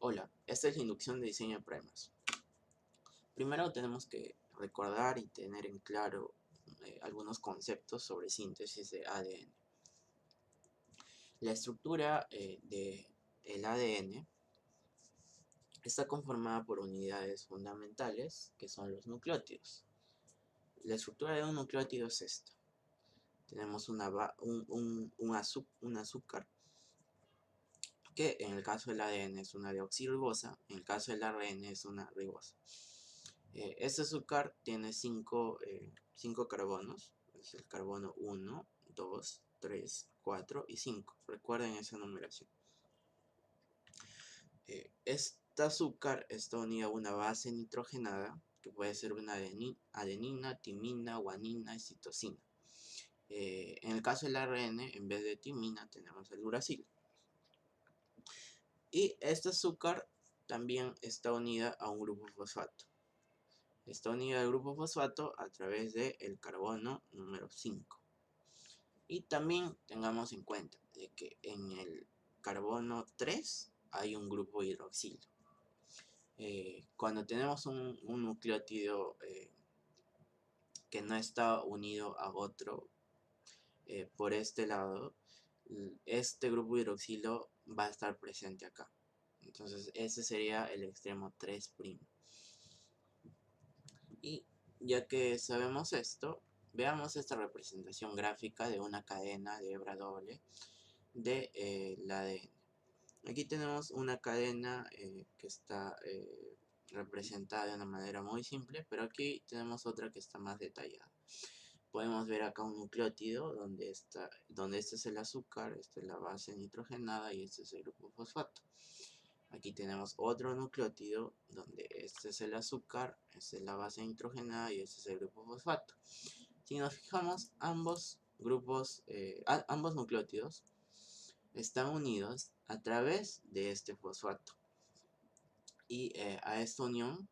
Hola, esta es la inducción de diseño de primers. Primero tenemos que recordar y tener en claro algunos conceptos sobre síntesis de ADN. La estructura del ADN está conformada por unidades fundamentales que son los nucleótidos. La estructura de un nucleótido es esta. Tenemos un azúcar que en el caso del ADN es una deoxirribosa, en el caso del ARN es una ribosa. Este azúcar tiene 5 carbonos, es el carbono 1, 2, 3, 4 y 5. Recuerden esa numeración. Este azúcar está unido a una base nitrogenada, que puede ser una adenina, timina, guanina y citosina. En el caso del ARN, en vez de timina, tenemos el uracilo. Y este azúcar también está unida a un grupo fosfato. Está unida al grupo fosfato a través del carbono número 5. Y también tengamos en cuenta de que en el carbono 3 hay un grupo hidroxilo. Cuando tenemos un nucleótido que no está unido a otro por este lado, este grupo hidroxilo va a estar presente acá. Entonces ese sería el extremo 3'. Y ya que sabemos esto, veamos esta representación gráfica de una cadena de hebra doble de la ADN. Aquí tenemos una cadena que está representada de una manera muy simple, pero aquí tenemos otra que está más detallada. Podemos ver acá un nucleótido donde este es el azúcar, esta es la base nitrogenada y este es el grupo fosfato. Aquí tenemos otro nucleótido donde este es el azúcar, esta es la base nitrogenada y este es el grupo fosfato. Si nos fijamos, ambos nucleótidos están unidos a través de este fosfato. Y a esta unión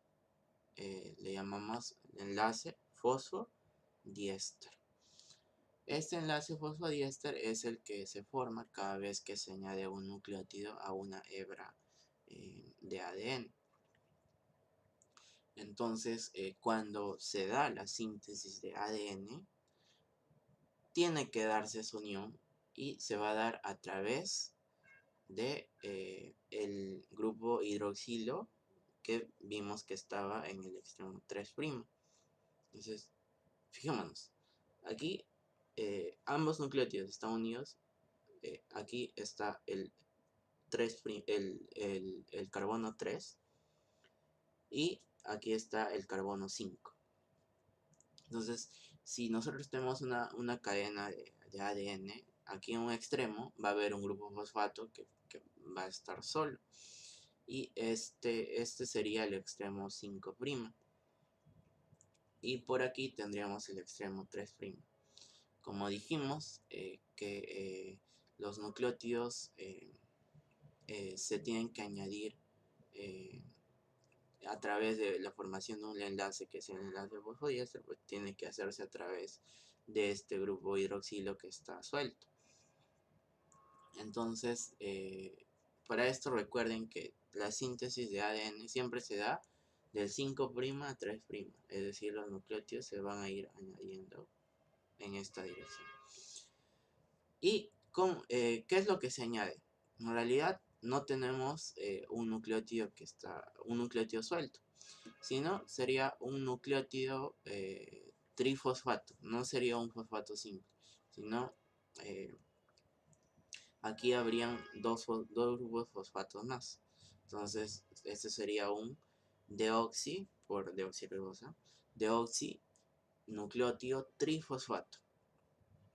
le llamamos enlace fosfodiéster. Este enlace fosfodiéster es el que se forma cada vez que se añade un nucleótido a una hebra de ADN. Entonces, cuando se da la síntesis de ADN, tiene que darse esa unión y se va a dar a través de el grupo hidroxilo que vimos que estaba en el extremo 3'. Entonces, fijémonos, aquí ambos nucleótidos están unidos, aquí está el carbono 3 y aquí está el carbono 5. Entonces, si nosotros tenemos una cadena de ADN, aquí en un extremo va a haber un grupo fosfato que va a estar solo. Y este sería el extremo 5'. Y por aquí tendríamos el extremo 3'. Como dijimos, los nucleótidos se tienen que añadir a través de la formación de un enlace que es el enlace fosfodiéster, pues tiene que hacerse a través de este grupo hidroxilo que está suelto. Entonces, para esto recuerden que la síntesis de ADN siempre se da del 5' a 3', es decir, los nucleótidos se van a ir añadiendo en esta dirección. ¿Y qué es lo que se añade? En realidad no tenemos un nucleótido suelto, sino sería un nucleótido trifosfato, no sería un fosfato simple, sino aquí habrían dos grupos fosfatos más. Entonces, este sería un deoxi, por deoxirribosa, deoxinucleótido trifosfato.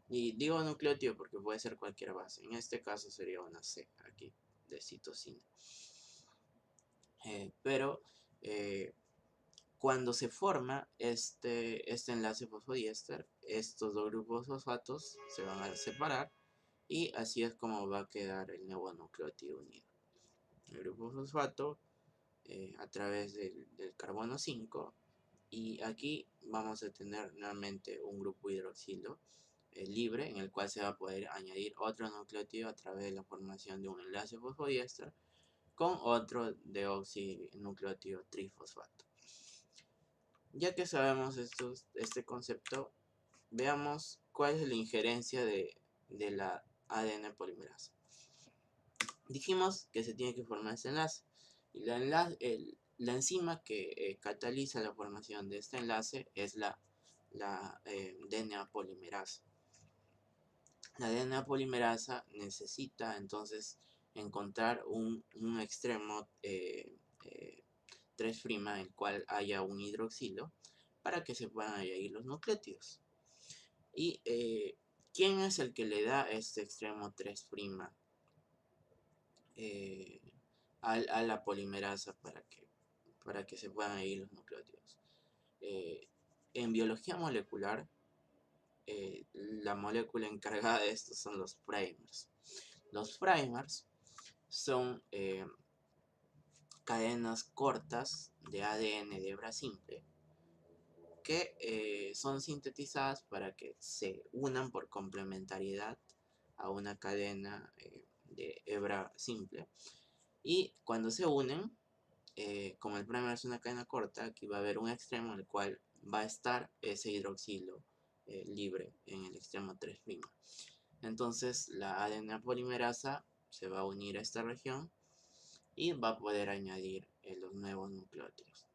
Y digo nucleótido porque puede ser cualquier base. En este caso sería una C aquí, de citosina. Pero cuando se forma este enlace fosfodiéster, estos dos grupos fosfatos se van a separar y así es como va a quedar el nuevo nucleótido unido. El grupo fosfato a través del carbono 5 y aquí vamos a tener nuevamente un grupo hidroxilo libre en el cual se va a poder añadir otro nucleótido a través de la formación de un enlace fosfodiéster con otro deoxinucleótido trifosfato. Ya que sabemos este concepto, veamos cuál es la injerencia de la ADN polimerasa. Dijimos que se tiene que formar este enlace. Y la enzima que cataliza la formación de este enlace es la DNA polimerasa. La DNA polimerasa necesita entonces encontrar un extremo 3' en el cual haya un hidroxilo para que se puedan añadir los nucleótidos. ¿Y quién es el que le da este extremo 3' a la polimerasa para que se puedan añadir los nucleótidos? En biología molecular, la molécula encargada de esto son los primers. Los primers son cadenas cortas de ADN de hebra simple que son sintetizadas para que se unan por complementariedad a una cadena de hebra simple. Y cuando se unen, como el primer es una cadena corta, aquí va a haber un extremo en el cual va a estar ese hidroxilo libre en el extremo 3'. Entonces la ADN polimerasa se va a unir a esta región y va a poder añadir los nuevos nucleótidos.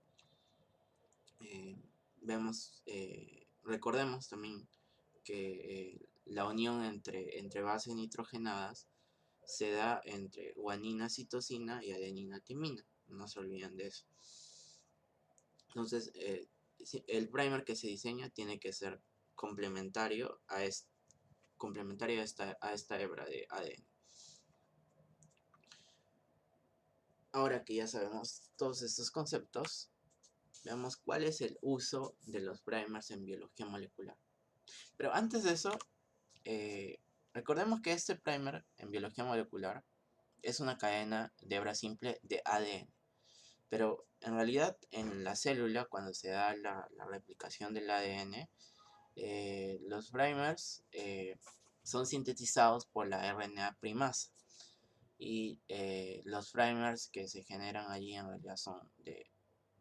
Recordemos también que la unión entre bases nitrogenadas se da entre guanina citosina y adenina timina. No se olviden de eso. Entonces, el primer que se diseña tiene que ser complementario a esta hebra de ADN. Ahora que ya sabemos todos estos conceptos, veamos cuál es el uso de los primers en biología molecular. Pero antes de eso, recordemos que este primer en biología molecular es una cadena de hebra simple de ADN. Pero en realidad en la célula, cuando se da la replicación del ADN, los primers son sintetizados por la RNA primasa. Y los primers que se generan allí en realidad son de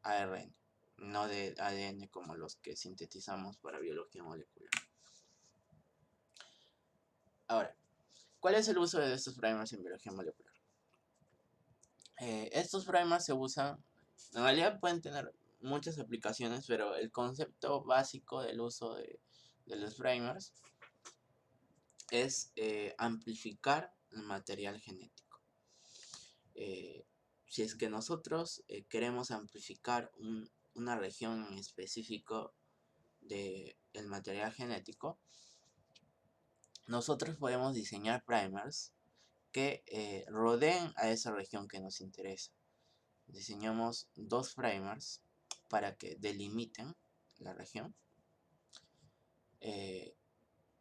ARN, no de ADN como los que sintetizamos para biología molecular. Ahora, ¿cuál es el uso de estos primers en biología molecular? Estos primers se usan, en realidad pueden tener muchas aplicaciones, pero el concepto básico del uso de los primers es amplificar el material genético. Si es que nosotros queremos amplificar una región en específico del material genético, nosotros podemos diseñar primers que rodeen a esa región que nos interesa. Diseñamos dos primers para que delimiten la región.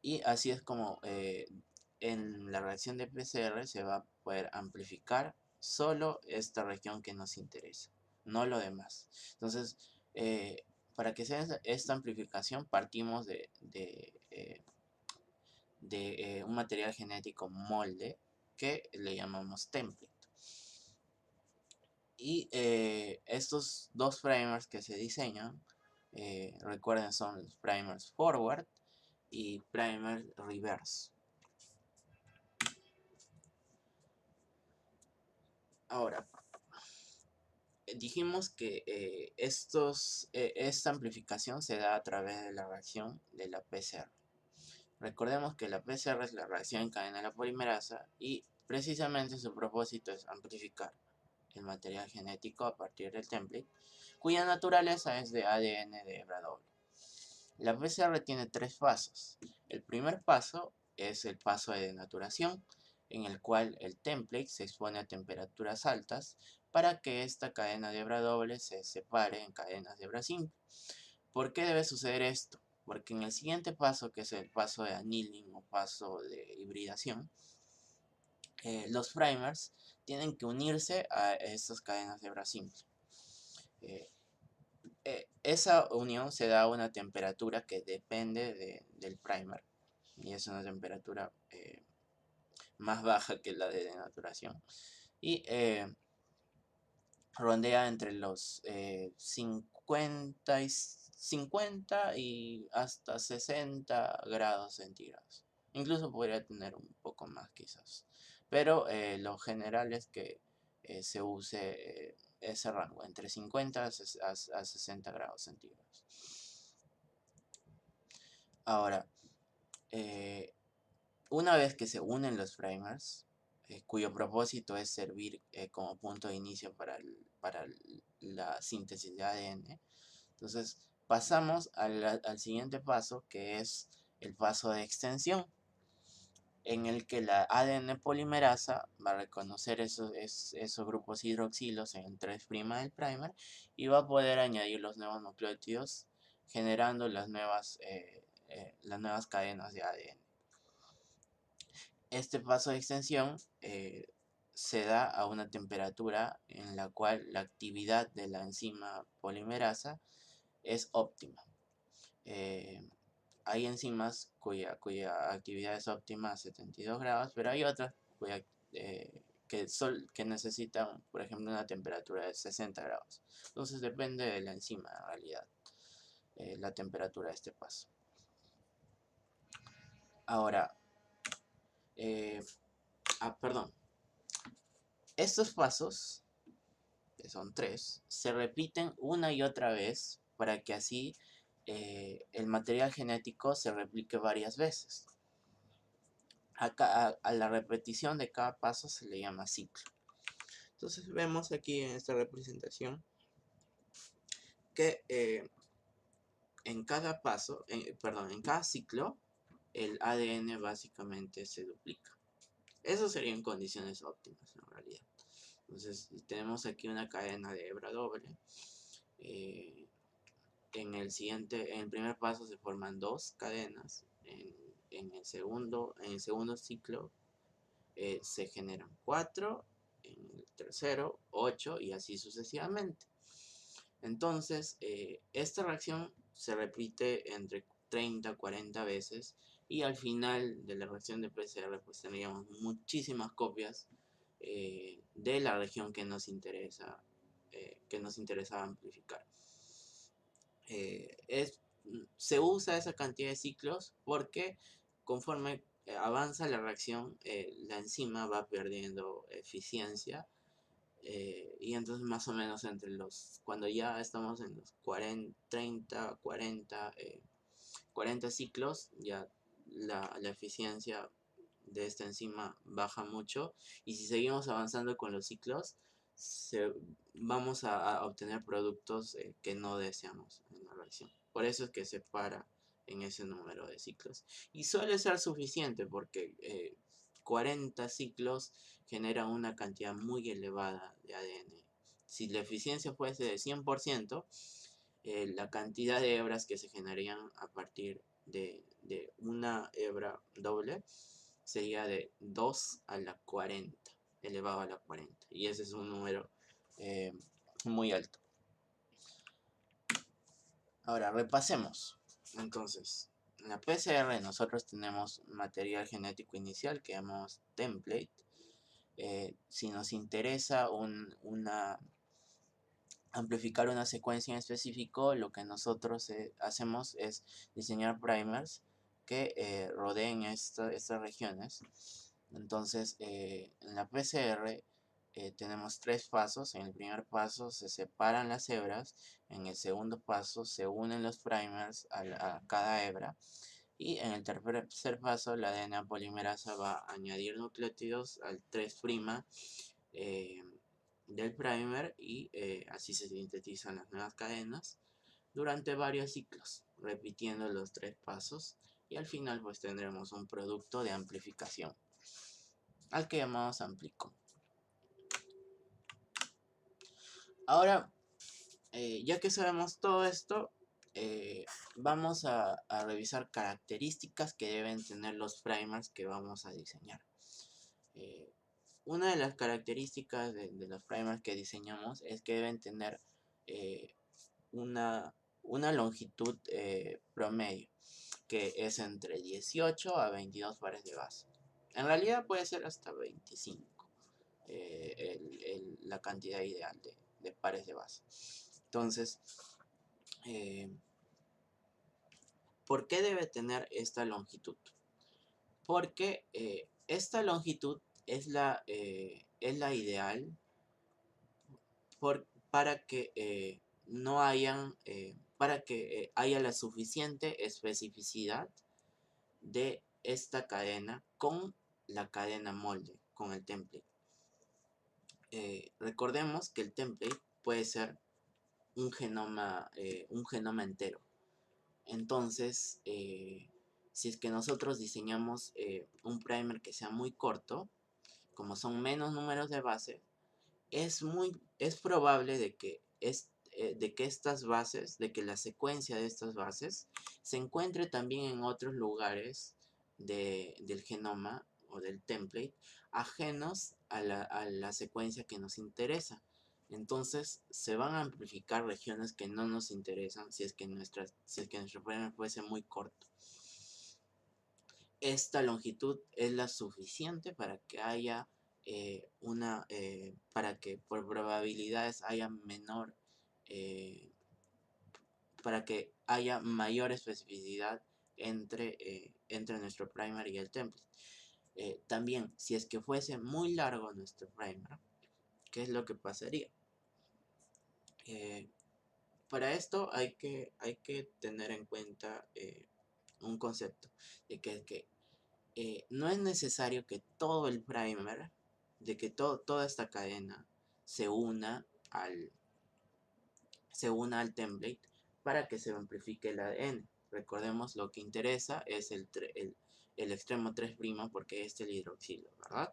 Y así es como en la reacción de PCR se va a poder amplificar solo esta región que nos interesa, no lo demás. Entonces, para que sea esta amplificación partimos de un material genético molde que le llamamos template. Y estos dos primers que se diseñan, recuerden, son los primers forward y primer reverse. Ahora, dijimos que esta amplificación se da a través de la reacción de la PCR. Recordemos que la PCR es la reacción en cadena de la polimerasa y precisamente su propósito es amplificar el material genético a partir del template, cuya naturaleza es de ADN de hebra doble. La PCR tiene tres pasos. El primer paso es el paso de denaturación, en el cual el template se expone a temperaturas altas para que esta cadena de hebra doble se separe en cadenas de hebra simple. ¿Por qué debe suceder esto? Porque en el siguiente paso, que es el paso de annealing o paso de hibridación, los primers tienen que unirse a estas cadenas de hebra simple. Esa unión se da a una temperatura que depende del primer y es una temperatura más baja que la de denaturación. Y rondea entre los 50 y hasta 60 grados centígrados. Incluso podría tener un poco más quizás. Pero lo general es que se use ese rango, entre 50 a 60 grados centígrados. Ahora, una vez que se unen los primers, cuyo propósito es servir como punto de inicio para la síntesis de ADN, entonces pasamos al siguiente paso, que es el paso de extensión, en el que la ADN polimerasa va a reconocer esos grupos hidroxilos en el 3' del primer y va a poder añadir los nuevos nucleótidos, generando las nuevas cadenas de ADN. Este paso de extensión se da a una temperatura en la cual la actividad de la enzima polimerasa es óptima. Hay enzimas cuya actividad es óptima a 72 grados, pero hay otras que necesitan, por ejemplo, una temperatura de 60 grados. Entonces depende de la enzima en realidad, la temperatura de este paso. Ahora, perdón. Estos pasos, que son 3, se repiten una y otra vez para que así el material genético se replique varias veces. A la repetición de cada paso se le llama ciclo. Entonces vemos aquí en esta representación que en cada paso, en cada ciclo, el ADN básicamente se duplica. Eso serían condiciones óptimas en realidad. Entonces tenemos aquí una cadena de hebra doble. En el primer paso se forman 2 cadenas. En el segundo ciclo se generan 4. En el tercero 8 y así sucesivamente. Entonces esta reacción se repite entre 30 a 40 veces y al final de la reacción de PCR pues tendríamos muchísimas copias de la región que nos interesa amplificar. Se usa esa cantidad de ciclos porque conforme avanza la reacción, la enzima va perdiendo eficiencia y entonces más o menos cuando ya estamos en los 30, 40 ciclos, ya la eficiencia de esta enzima baja mucho y si seguimos avanzando con los ciclos vamos a obtener productos que no deseamos en la reacción. Por eso es que se para en ese número de ciclos y suele ser suficiente porque 40 ciclos generan una cantidad muy elevada de ADN. Si la eficiencia fuese de 100%, la cantidad de hebras que se generarían a partir de una hebra doble sería de 2 a la 40, elevado a la 40. Y ese es un número muy alto. Ahora, repasemos. Entonces, en la PCR nosotros tenemos material genético inicial que llamamos template. Si nos interesa amplificar una secuencia en específico, lo que nosotros hacemos es diseñar primers que rodeen estas regiones. Entonces, en la PCR tenemos 3 pasos. En el primer paso se separan las hebras. En el segundo paso se unen los primers a cada hebra. Y en el tercer paso la DNA polimerasa va a añadir nucleótidos al 3' del primer y así se sintetizan las nuevas cadenas durante varios ciclos, repitiendo los 3 pasos y al final pues tendremos un producto de amplificación al que llamamos amplicon. Ahora, ya que sabemos todo esto, vamos a revisar características que deben tener los primers que vamos a diseñar. Una de las características de los primers que diseñamos es que deben tener una longitud promedio, que es entre 18 a 22 pares de base. En realidad puede ser hasta 25 la cantidad ideal de pares de base. Entonces, ¿por qué debe tener esta longitud? Porque esta longitud es la ideal para que no hayan, para que haya la suficiente especificidad de esta cadena con la cadena molde, con el template. Recordemos que el template puede ser un genoma entero. Entonces, si es que nosotros diseñamos un primer que sea muy corto, como son menos números de base, es probable de que estas bases, de que la secuencia de estas bases se encuentre también en otros lugares del genoma o del template ajenos a la secuencia que nos interesa. Entonces se van a amplificar regiones que no nos interesan si es que nuestro primer fuese muy corto. Esta longitud es la suficiente para que haya para que por probabilidades haya para que haya mayor especificidad entre nuestro primer y el template. También, si es que fuese muy largo nuestro primer, ¿qué es lo que pasaría? Para esto hay que tener en cuenta un concepto de que no es necesario que todo el primer, de que toda esta cadena se una al template para que se amplifique el ADN. Recordemos, lo que interesa es el extremo 3' porque es el hidroxilo, ¿verdad?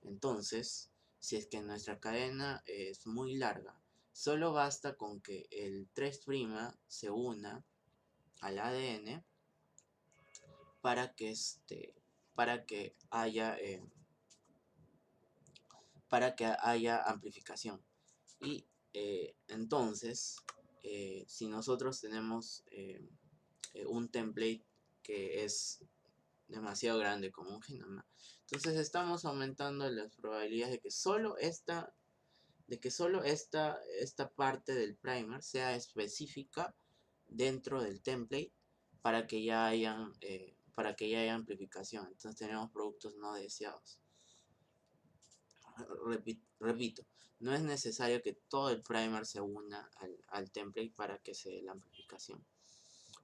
Entonces, si es que nuestra cadena es muy larga, solo basta con que el 3' se una al ADN para que haya amplificación. Y entonces, si nosotros tenemos un template que es demasiado grande como un genoma, entonces estamos aumentando las probabilidades de que solo esta parte del primer sea específica dentro del template para que ya haya amplificación. Entonces tenemos productos no deseados. Repito, no es necesario que todo el primer se una al template para que se dé la amplificación.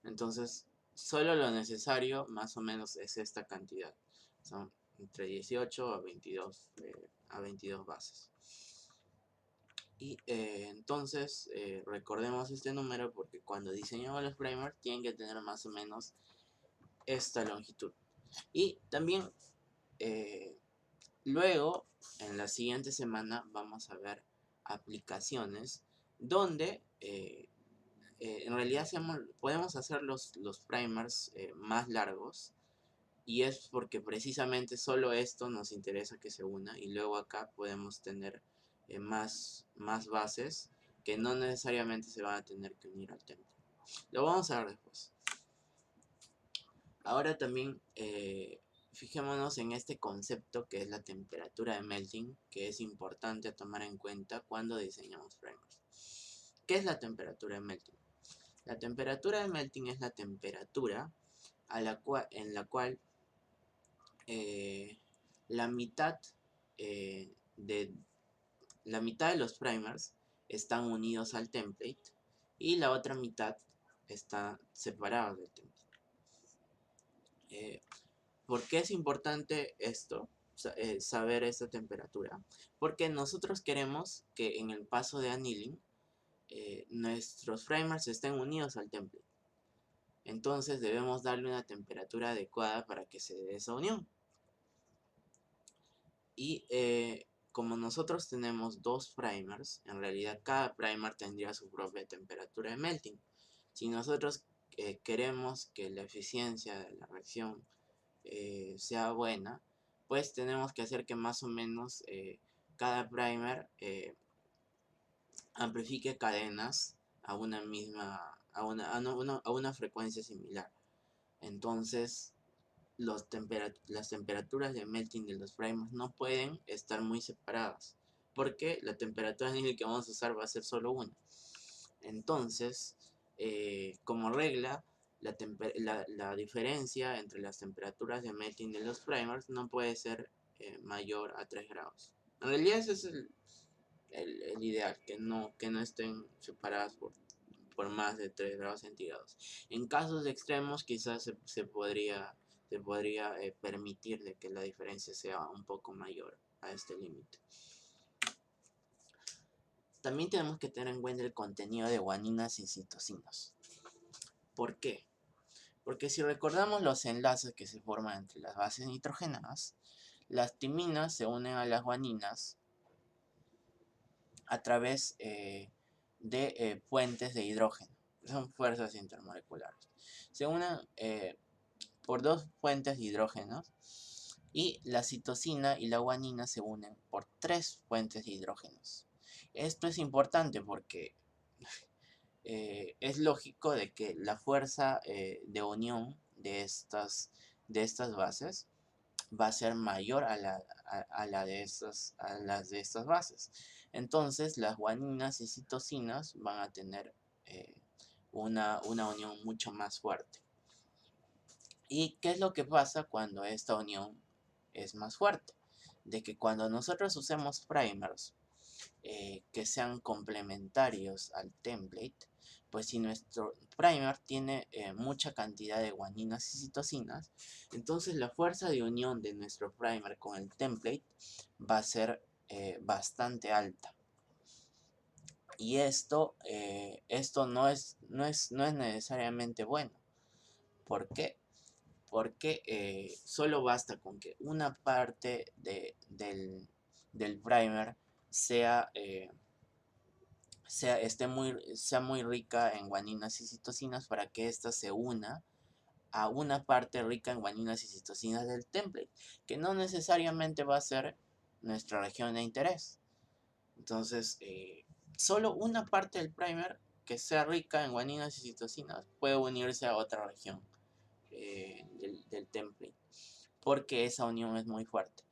Entonces, solo lo necesario más o menos es esta cantidad. Son entre 18 a 22 bases. Y entonces, recordemos este número porque cuando diseñamos los primers tienen que tener más o menos esta longitud. Y también, luego, en la siguiente semana, vamos a ver aplicaciones donde en realidad podemos hacer los primers más largos. Y es porque precisamente solo esto nos interesa que se una. Y luego acá podemos tener más bases que no necesariamente se van a tener que unir al template. Lo vamos a ver después. Ahora también fijémonos en este concepto que es la temperatura de melting, que es importante tomar en cuenta cuando diseñamos primers. ¿Qué es la temperatura de melting? La temperatura de melting es la temperatura en la cual la mitad de los primers están unidos al template y la otra mitad está separada del template. ¿Por qué es importante esto? Saber esta temperatura. Porque nosotros queremos que en el paso de annealing nuestros primers estén unidos al template. Entonces debemos darle una temperatura adecuada para que se dé esa unión. Y como nosotros tenemos dos primers, en realidad cada primer tendría su propia temperatura de melting. Si nosotros queremos que la eficiencia de la reacción sea buena, pues tenemos que hacer que más o menos cada primer amplifique cadenas a una frecuencia similar. Entonces las temperaturas de melting de los primers no pueden estar muy separadas porque la temperatura de anillo que vamos a usar va a ser solo una. Entonces, como regla, la diferencia entre las temperaturas de melting de los primers no puede ser mayor a 3 grados. En realidad ese es el ideal, que no estén separadas por más de 3 grados centígrados. En casos extremos quizás se podría permitir de que la diferencia sea un poco mayor a este límite. También tenemos que tener en cuenta el contenido de guaninas y citosinas. ¿Por qué? Porque si recordamos los enlaces que se forman entre las bases nitrogenadas, las timinas se unen a las guaninas a través de puentes de hidrógeno. Son fuerzas intermoleculares. Se unen por dos puentes de hidrógeno y la citosina y la guanina se unen por 3 puentes de hidrógenos. Esto es importante porque es lógico de que la fuerza de unión de estas bases va a ser mayor a las de estas bases. Entonces las guaninas y citosinas van a tener una unión mucho más fuerte. ¿Y qué es lo que pasa cuando esta unión es más fuerte? De que cuando nosotros usemos primers que sean complementarios al template, pues si nuestro primer tiene mucha cantidad de guaninas y citosinas, entonces la fuerza de unión de nuestro primer con el template va a ser bastante alta. Y esto no es necesariamente bueno. ¿Por qué? Porque solo basta con que una parte del primer sea muy rica en guaninas y citosinas para que ésta se una a una parte rica en guaninas y citosinas del template, que no necesariamente va a ser nuestra región de interés. Entonces, solo una parte del primer que sea rica en guaninas y citosinas puede unirse a otra región del template, porque esa unión es muy fuerte.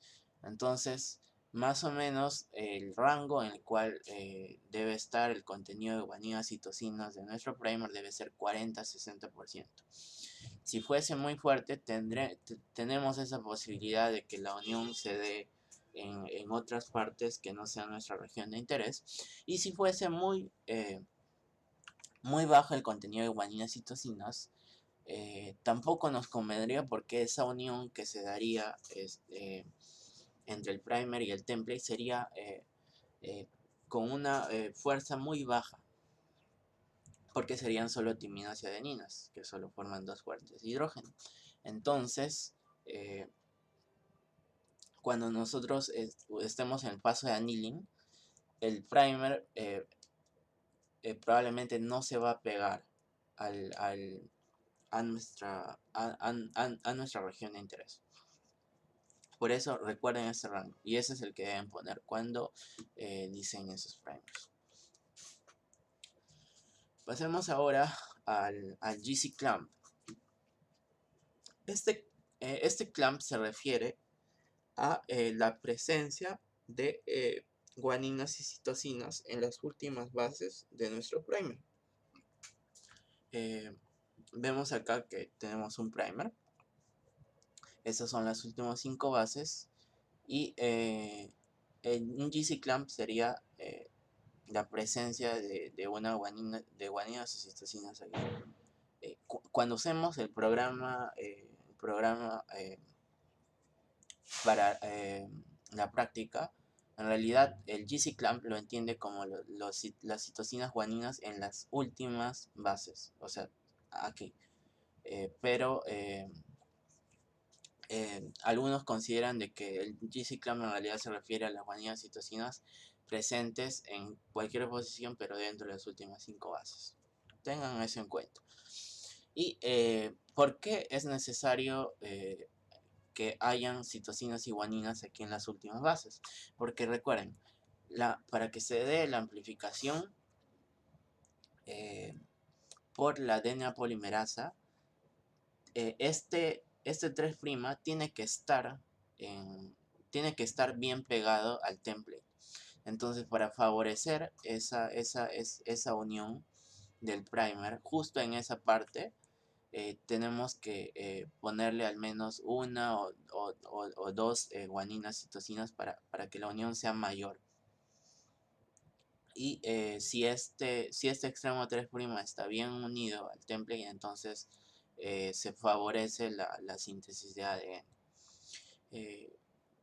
Entonces, más o menos el rango en el cual debe estar el contenido de guaninas y citosinas de nuestro primer debe ser 40-60%. Si fuese muy fuerte, tenemos esa posibilidad de que la unión se dé en otras partes que no sean nuestra región de interés. Y si fuese muy bajo el contenido de guaninas y citosinas, tampoco nos convendría porque esa unión que se daría entre el primer y el template sería con una fuerza muy baja, porque serían solo timinas y adeninas, que solo forman dos fuertes de hidrógeno. Entonces, cuando nosotros estemos en el paso de annealing, el primer probablemente no se va a pegar a nuestra región de interés. Por eso recuerden ese rango, y ese es el que deben poner cuando diseñen sus primers. Pasemos ahora al GC clamp. Este clamp se refiere a la presencia de guaninas y citosinas en las últimas bases de nuestro primer. Vemos acá que tenemos un primer. Estas son las últimas 5 bases. Y un GC clamp sería la presencia de una guaninas y citosinas aquí. Cuando usemos el programa para la práctica, en realidad el GC clamp lo entiende como las citosinas guaninas en las últimas bases, o sea, aquí. Pero algunos consideran de que el GC clamp en realidad se refiere a las guaninas y citosinas presentes en cualquier posición, pero dentro de las últimas 5 bases. Tengan eso en cuenta. ¿Y por qué es necesario que hayan citosinas y guaninas aquí en las últimas bases? Porque recuerden, para que se dé la amplificación por la DNA polimerasa, este 3' tiene que estar bien pegado al template. Entonces, para favorecer esa unión del primer, justo en esa parte, tenemos que ponerle al menos una o dos guaninas citosinas para que la unión sea mayor. Y si este extremo 3' está bien unido al template, entonces se favorece la síntesis de ADN.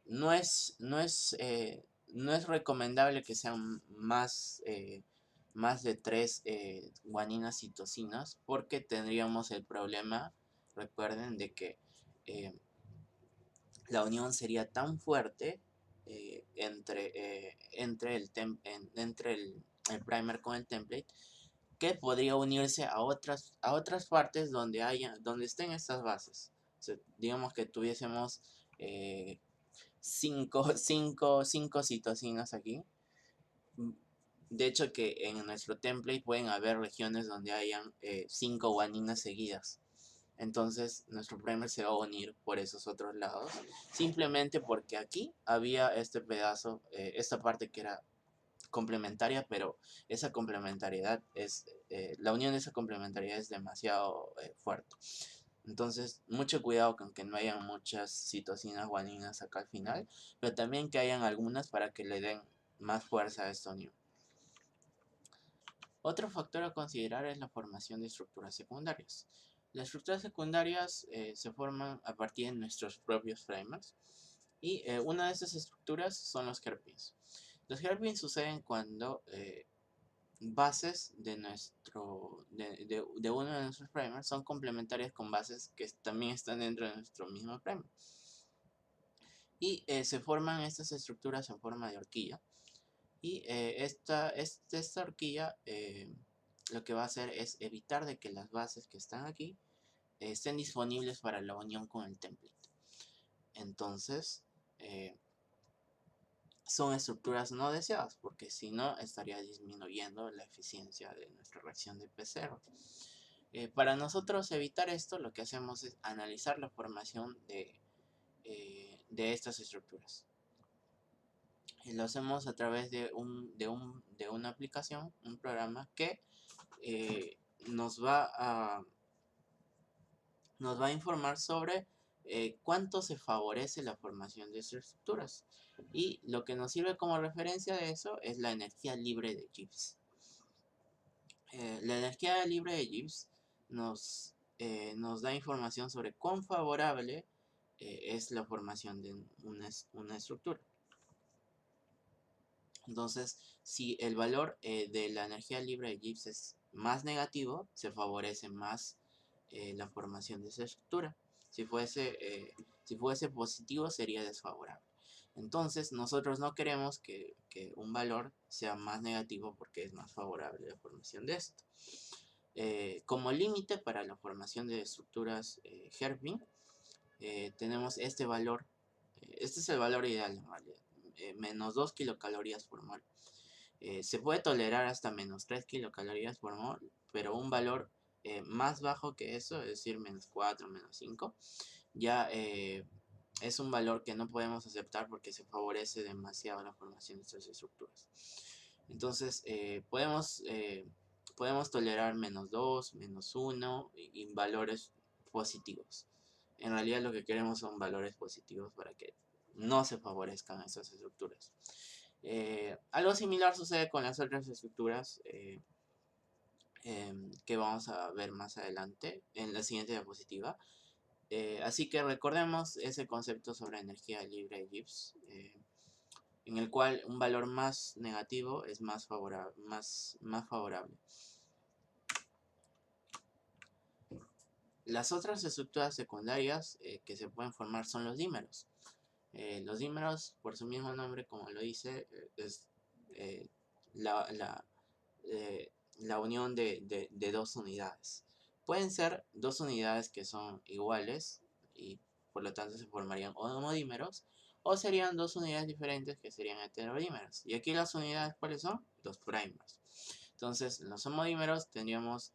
No es recomendable que sean más de 3 guaninas citosinas, porque tendríamos el problema, recuerden, de que la unión sería tan fuerte entre el primer con el template, que podría unirse a otras partes donde estén estas bases. O sea, digamos que tuviésemos 5 citosinas aquí. De hecho, que en nuestro template pueden haber regiones donde hayan 5 guaninas seguidas. Entonces nuestro primer se va a unir por esos otros lados, simplemente porque aquí había este pedazo, esta parte que era complementaria, pero esa complementariedad la unión de esa complementariedad es demasiado fuerte. Entonces, mucho cuidado con que no hayan muchas citosinas guaninas acá al final, pero también que hayan algunas para que le den más fuerza a esta unión. Otro factor a considerar es la formación de estructuras secundarias. Las estructuras secundarias se forman a partir de nuestros propios primers, y una de estas estructuras son los hairpins. Los hairpins suceden cuando bases de uno de nuestros primers son complementarias con bases que también están dentro de nuestro mismo primer. Y se forman estas estructuras en forma de horquilla. Y esta horquilla lo que va a hacer es evitar de que las bases que están aquí estén disponibles para la unión con el template. Entonces, son estructuras no deseadas, porque si no estaría disminuyendo la eficiencia de nuestra reacción de PCR. Para nosotros evitar esto, lo que hacemos es analizar la formación de estas estructuras. Y lo hacemos a través de una aplicación, un programa que nos va a informar sobre cuánto se favorece la formación de estas estructuras. Y lo que nos sirve como referencia de eso es la energía libre de Gibbs. La energía libre de Gibbs nos da información sobre cuán favorable es la formación de una estructura. Entonces, si el valor de la energía libre de Gibbs es más negativo, se favorece más la formación de esa estructura. Si fuese positivo, sería desfavorable. Entonces, nosotros no queremos que un valor sea más negativo, porque es más favorable la formación de esto. Como límite para la formación de estructuras hairpin, tenemos este valor. Este es el valor ideal en realidad. Menos 2 kilocalorías por mol. Se puede tolerar hasta menos 3 kilocalorías por mol, pero un valor más bajo que eso, es decir, menos 4, menos 5, ya es un valor que no podemos aceptar, porque se favorece demasiado la formación de estas estructuras. Entonces, podemos tolerar menos 2, menos 1 y valores positivos. En realidad lo que queremos son valores positivos para que no se favorezcan esas estructuras. Algo similar sucede con las otras estructuras que vamos a ver más adelante en la siguiente diapositiva. Así que recordemos ese concepto sobre energía libre de Gibbs, en el cual un valor más negativo es más favorable. Las otras estructuras secundarias que se pueden formar son los dímeros. Los dímeros, por su mismo nombre, como lo dice, es la unión de dos unidades. Pueden ser dos unidades que son iguales y por lo tanto se formarían homodímeros, o serían dos unidades diferentes que serían heterodímeros. Y aquí las unidades, ¿cuáles son? Los primers. Entonces, en los homodímeros tendríamos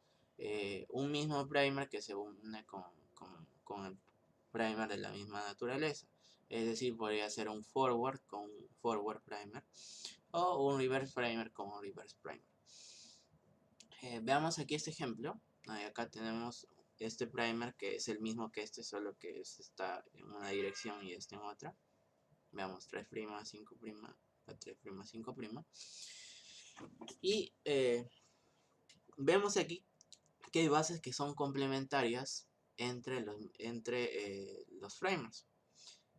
un mismo primer que se une con el primer de la misma naturaleza. Es decir, podría ser un forward con un forward primer o un reverse primer con un reverse primer. Veamos aquí este ejemplo. Acá tenemos este primer que es el mismo que este, solo que este está en una dirección y este en otra. Veamos 3', 5', 3', 5'. Y vemos aquí que hay bases que son complementarias entre los primers.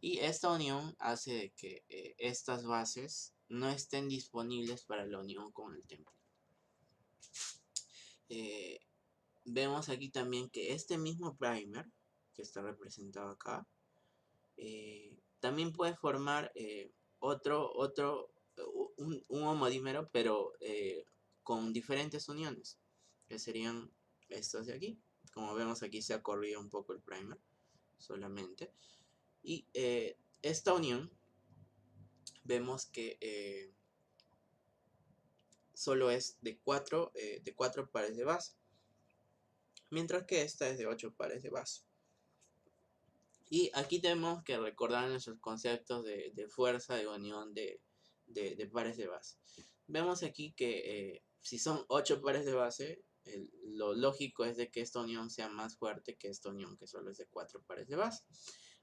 Y esta unión hace de que estas bases no estén disponibles para la unión con el template. Vemos aquí también que este mismo primer, que está representado acá, también puede formar un homodímero, pero con diferentes uniones, que serían estas de aquí. Como vemos, aquí se ha corrido un poco el primer solamente. Y esta unión, vemos que solo es de 4 pares de base, mientras que esta es de 8 pares de base. Y aquí tenemos que recordar nuestros conceptos de fuerza de unión de pares de base. Vemos aquí que si son 8 pares de base, lo lógico es de que esta unión sea más fuerte que esta unión que solo es de 4 pares de base.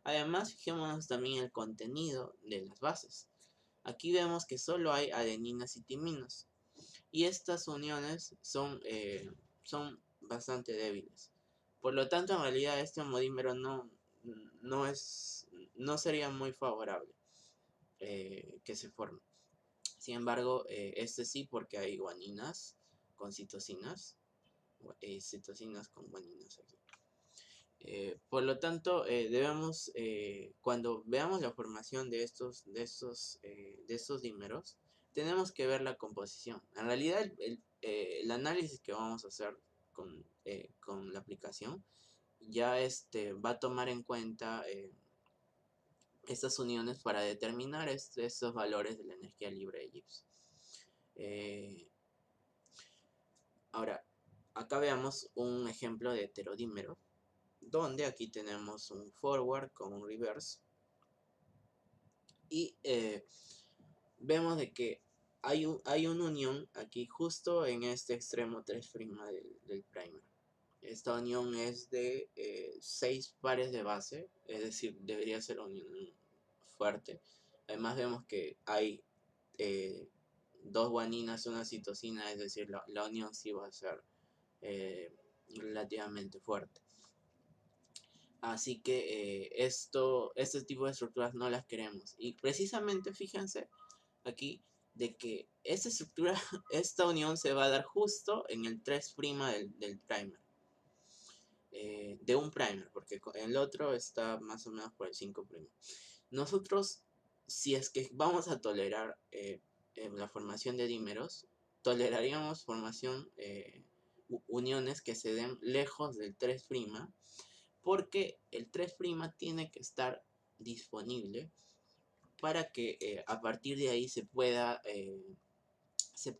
Además, fijémonos también el contenido de las bases. Aquí vemos que solo hay adeninas y timinas. Y estas uniones son bastante débiles. Por lo tanto, en realidad este homodímero no sería muy favorable que se forme. Sin embargo, este sí, porque hay guaninas con citosinas, citosinas con guaninas aquí. Por lo tanto, debemos, cuando veamos la formación de estos dímeros, tenemos que ver la composición. En realidad, el análisis que vamos a hacer con la aplicación ya va a tomar en cuenta estas uniones para determinar estos valores de la energía libre de Gibbs. Ahora, acá veamos un ejemplo de heterodímero, donde aquí tenemos un forward con un reverse. Y vemos de que hay una unión aquí justo en este extremo 3' del primer. Esta unión es de 6 pares de base, es decir, debería ser una unión fuerte. Además vemos que hay 2 guaninas, una citosina, es decir, la unión sí va a ser relativamente fuerte. Así que este tipo de estructuras no las queremos. Y precisamente fíjense aquí de que esta estructura, esta unión se va a dar justo en el 3' del primer. De un primer, porque el otro está más o menos por el 5'. Nosotros, si es que vamos a tolerar la formación de dímeros, toleraríamos uniones que se den lejos del 3', porque el 3' tiene que estar disponible para que a partir de ahí se pueda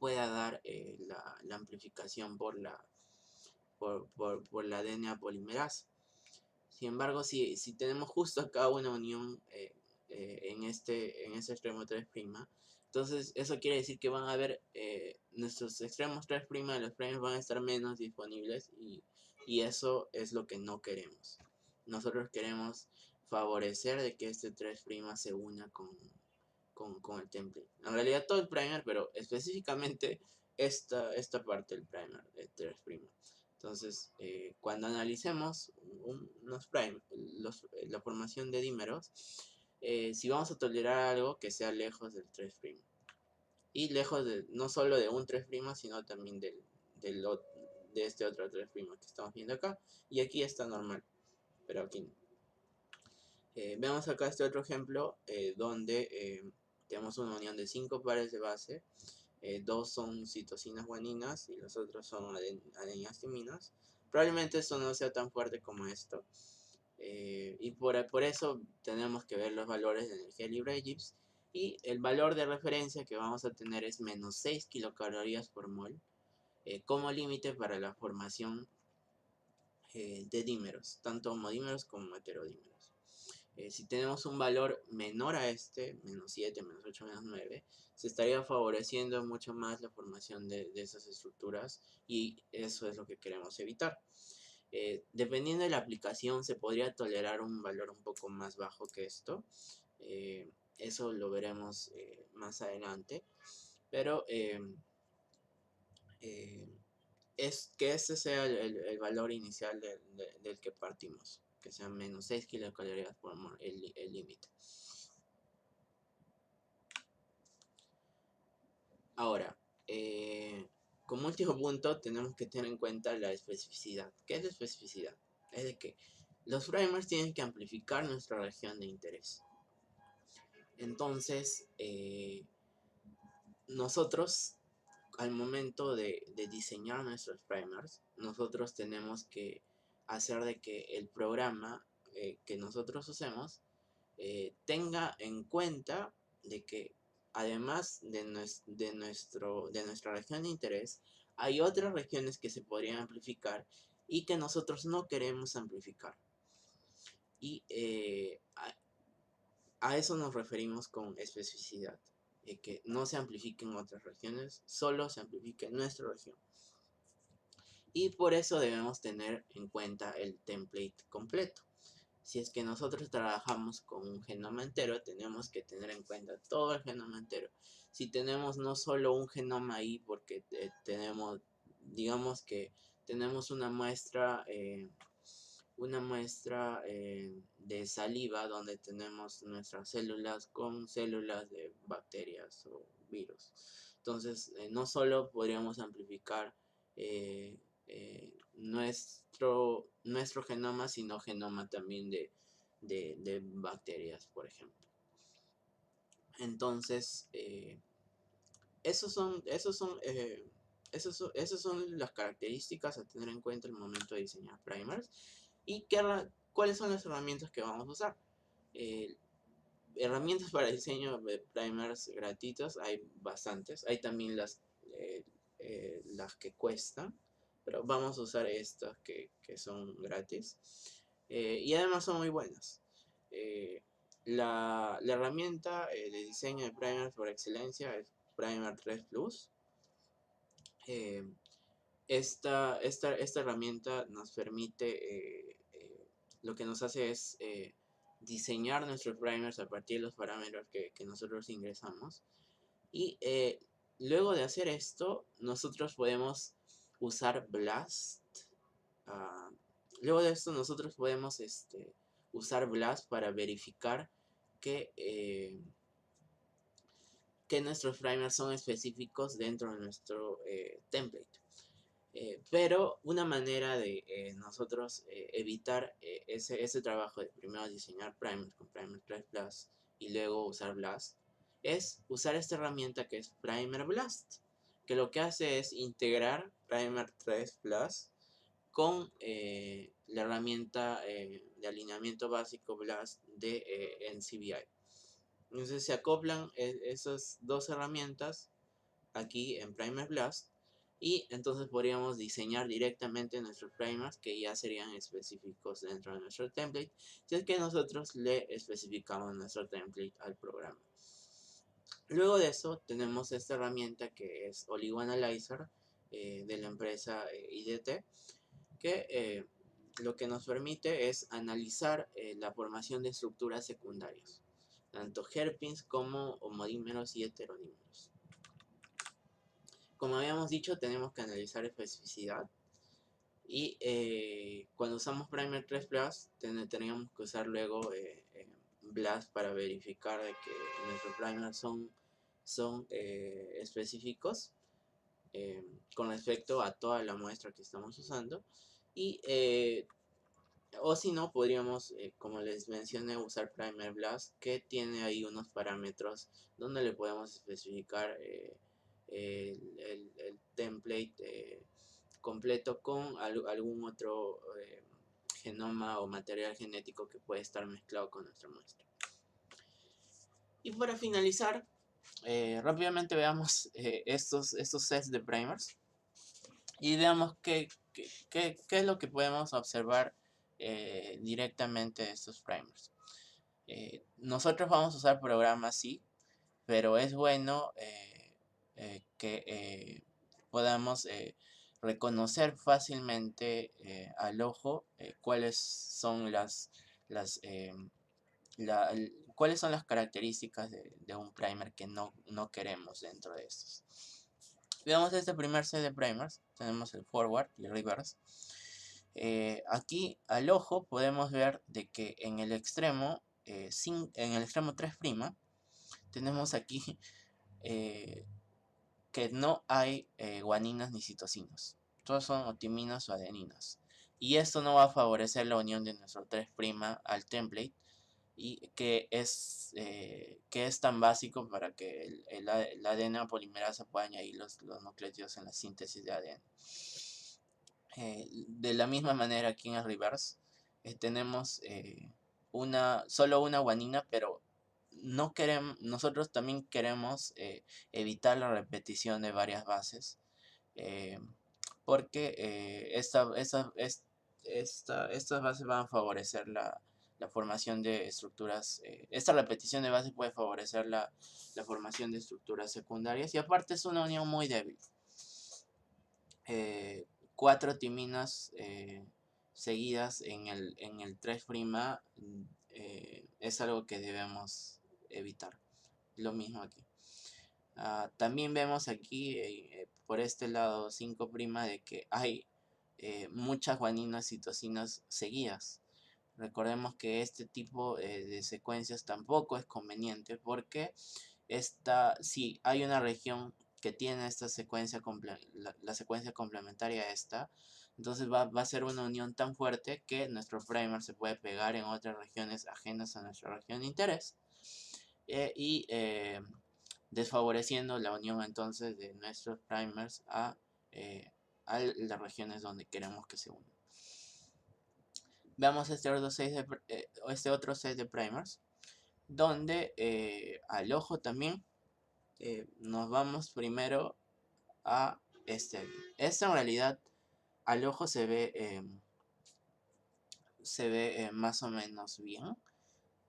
dar la amplificación por la DNA polimerasa. Sin embargo, si tenemos justo acá una unión en este extremo 3', entonces eso quiere decir que van a haber nuestros extremos 3' de los primers van a estar menos disponibles, y eso es lo que no queremos. Nosotros queremos favorecer de que este 3' se una con el template. En realidad todo el primer, pero específicamente esta parte del primer, el 3'. Entonces, cuando analicemos la formación de dímeros, si vamos a tolerar algo que sea lejos del 3', y lejos no solo de un 3', sino también de este otro 3' que estamos viendo acá, y aquí está normal, pero aquí no. Vemos acá este otro ejemplo donde tenemos una unión de 5 pares de base, 2 son citosinas guaninas y los otros son adeninas timinas. Probablemente esto no sea tan fuerte como esto, y por eso tenemos que ver los valores de energía libre de Gibbs, y el valor de referencia que vamos a tener es menos 6 kilocalorías por mol como límite para la formación de dímeros, tanto homodímeros como heterodímeros. Si tenemos un valor menor a este, menos 7, menos 8, menos 9, se estaría favoreciendo mucho más la formación de esas estructuras, y eso es lo que queremos evitar. Dependiendo de la aplicación, se podría tolerar un valor un poco más bajo que esto. Eso lo veremos más adelante. Pero es que ese sea el valor inicial del que partimos, que sean menos 6 kilocalorías por mol el límite. Ahora, como último punto tenemos que tener en cuenta la especificidad. ¿Qué es la especificidad? Es de que los primers tienen que amplificar nuestra región de interés. Entonces, nosotros al momento de diseñar nuestros primers, nosotros tenemos que hacer de que el programa que nosotros usemos tenga en cuenta de que además de nuestra región de interés, hay otras regiones que se podrían amplificar y que nosotros no queremos amplificar. Y a eso nos referimos con especificidad. Que no se amplifiquen otras regiones, solo se amplifique nuestra región. Y por eso debemos tener en cuenta el template completo. Si es que nosotros trabajamos con un genoma entero, tenemos que tener en cuenta todo el genoma entero. Si tenemos no solo un genoma ahí, porque tenemos, digamos que tenemos una muestra de saliva donde tenemos nuestras células con células de bacterias o virus. Entonces, no solo podríamos amplificar nuestro genoma, sino genoma también de bacterias, por ejemplo. Entonces, esas son las características a tener en cuenta al momento de diseñar primers. ¿Y cuáles son las herramientas que vamos a usar? Herramientas para diseño de primers gratuitos hay bastantes. Hay también las que cuestan, pero vamos a usar estas que son gratis. Y además son muy buenas. La herramienta de diseño de primers por excelencia es Primer 3 Plus. Esta herramienta nos permite, lo que nos hace es diseñar nuestros primers a partir de los parámetros que nosotros ingresamos. Y luego de hacer esto, nosotros podemos usar Blast. Luego de esto, nosotros podemos usar Blast para verificar que nuestros primers son específicos dentro de nuestro template. Pero una manera de nosotros evitar ese trabajo de primero diseñar primers con Primer 3 Plus y luego usar Blast es usar esta herramienta que es Primer Blast, que lo que hace es integrar Primer 3 Plus con la herramienta de alineamiento básico Blast de NCBI. Entonces se acoplan esas dos herramientas aquí en Primer Blast, y entonces podríamos diseñar directamente nuestros primers que ya serían específicos dentro de nuestro template, si es que nosotros le especificamos nuestro template al programa. Luego de eso tenemos esta herramienta que es OligoAnalyzer de la empresa IDT, que lo que nos permite es analizar la formación de estructuras secundarias, tanto hairpins como homodímeros y heterodímeros. Como habíamos dicho, tenemos que analizar especificidad. Y cuando usamos Primer 3 Plus, teníamos que usar luego Blast para verificar de que nuestros primers son específicos con respecto a toda la muestra que estamos usando. Y o si no, podríamos, como les mencioné, usar Primer Blast, que tiene ahí unos parámetros donde le podemos especificar el template completo con algún otro genoma o material genético que puede estar mezclado con nuestra muestra. Y para finalizar, rápidamente veamos estos sets de primers y veamos qué es lo que podemos observar directamente de estos primers. Nosotros vamos a usar programas, sí, pero es bueno que podamos reconocer fácilmente al ojo cuáles son cuáles son las características de un primer que no queremos dentro de estos. Veamos este primer set de primers. Tenemos el forward y el reverse. Aquí al ojo podemos ver de que en el extremo, en el extremo 3', tenemos aquí que no hay guaninas ni citosinas. Todos son otiminas o adeninas. Y esto no va a favorecer la unión de nuestro 3' al template, y que es tan básico para que la ADN polimerasa pueda añadir los nucleótidos en la síntesis de ADN. De la misma manera aquí en el reverse tenemos solo una guanina, pero nosotros también queremos evitar la repetición de varias bases, porque estas bases van a favorecer la formación de estructuras. Esta repetición de bases puede favorecer la formación de estructuras secundarias, y aparte es una unión muy débil. 4 timinas seguidas en el 3' es algo que debemos evitar. Lo mismo aquí. También vemos aquí por este lado 5' de que hay muchas guaninas y citosinas seguidas. Recordemos que este tipo de secuencias tampoco es conveniente, porque si hay una región que tiene esta secuencia la secuencia complementaria a esta, entonces va a ser una unión tan fuerte que nuestro primer se puede pegar en otras regiones ajenas a nuestra región de interés, y desfavoreciendo la unión entonces de nuestros primers a las regiones donde queremos que se unan. Veamos este otro set de primers, donde al ojo también nos vamos primero a este aquí. Este en realidad al ojo se ve más o menos bien.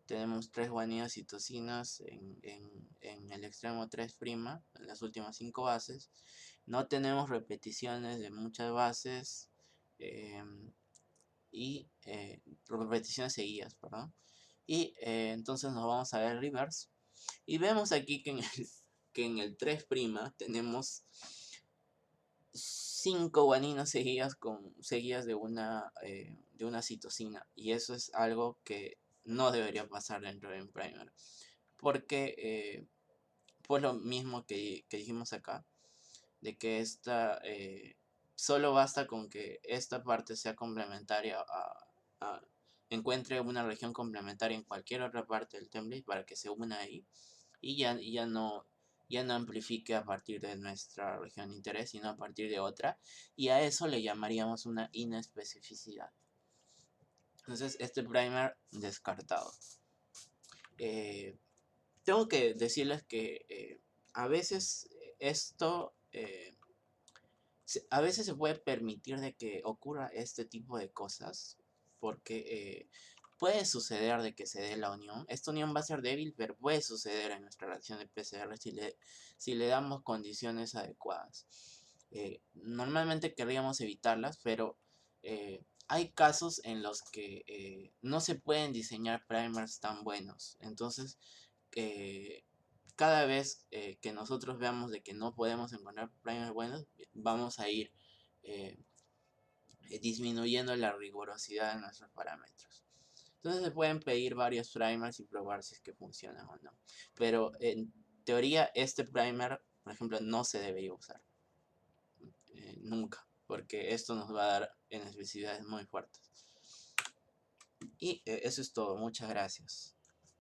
Tenemos 3 guaninas citosinas en el extremo 3', en las últimas 5 bases. No tenemos repeticiones de muchas bases y repeticiones seguidas, perdón. Y entonces nos vamos a ver reverse. Y vemos aquí que en el 3' tenemos 5 guaninas seguidas de una citosina. Y eso es algo que no debería pasar dentro de un primer. Porque, pues lo mismo que dijimos acá, de que solo basta con que esta parte sea complementaria encuentre una región complementaria en cualquier otra parte del template para que se una ahí, y ya no amplifique a partir de nuestra región de interés, sino a partir de otra, y a eso le llamaríamos una inespecificidad. Entonces este primer descartado. Tengo que decirles que a veces a veces se puede permitir de que ocurra este tipo de cosas, porque puede suceder de que se dé la unión. Esta unión va a ser débil, pero puede suceder en nuestra reacción de PCR si le damos condiciones adecuadas. Normalmente querríamos evitarlas, pero hay casos en los que no se pueden diseñar primers tan buenos. Entonces, cada vez que nosotros veamos de que no podemos encontrar primers buenos, vamos a ir disminuyendo la rigurosidad de nuestros parámetros. Entonces se pueden pedir varios primers y probar si es que funcionan o no. Pero en teoría este primer, por ejemplo, no se debería usar. Nunca. Porque esto nos va a dar inespecificidades muy fuertes. Y eso es todo. Muchas gracias.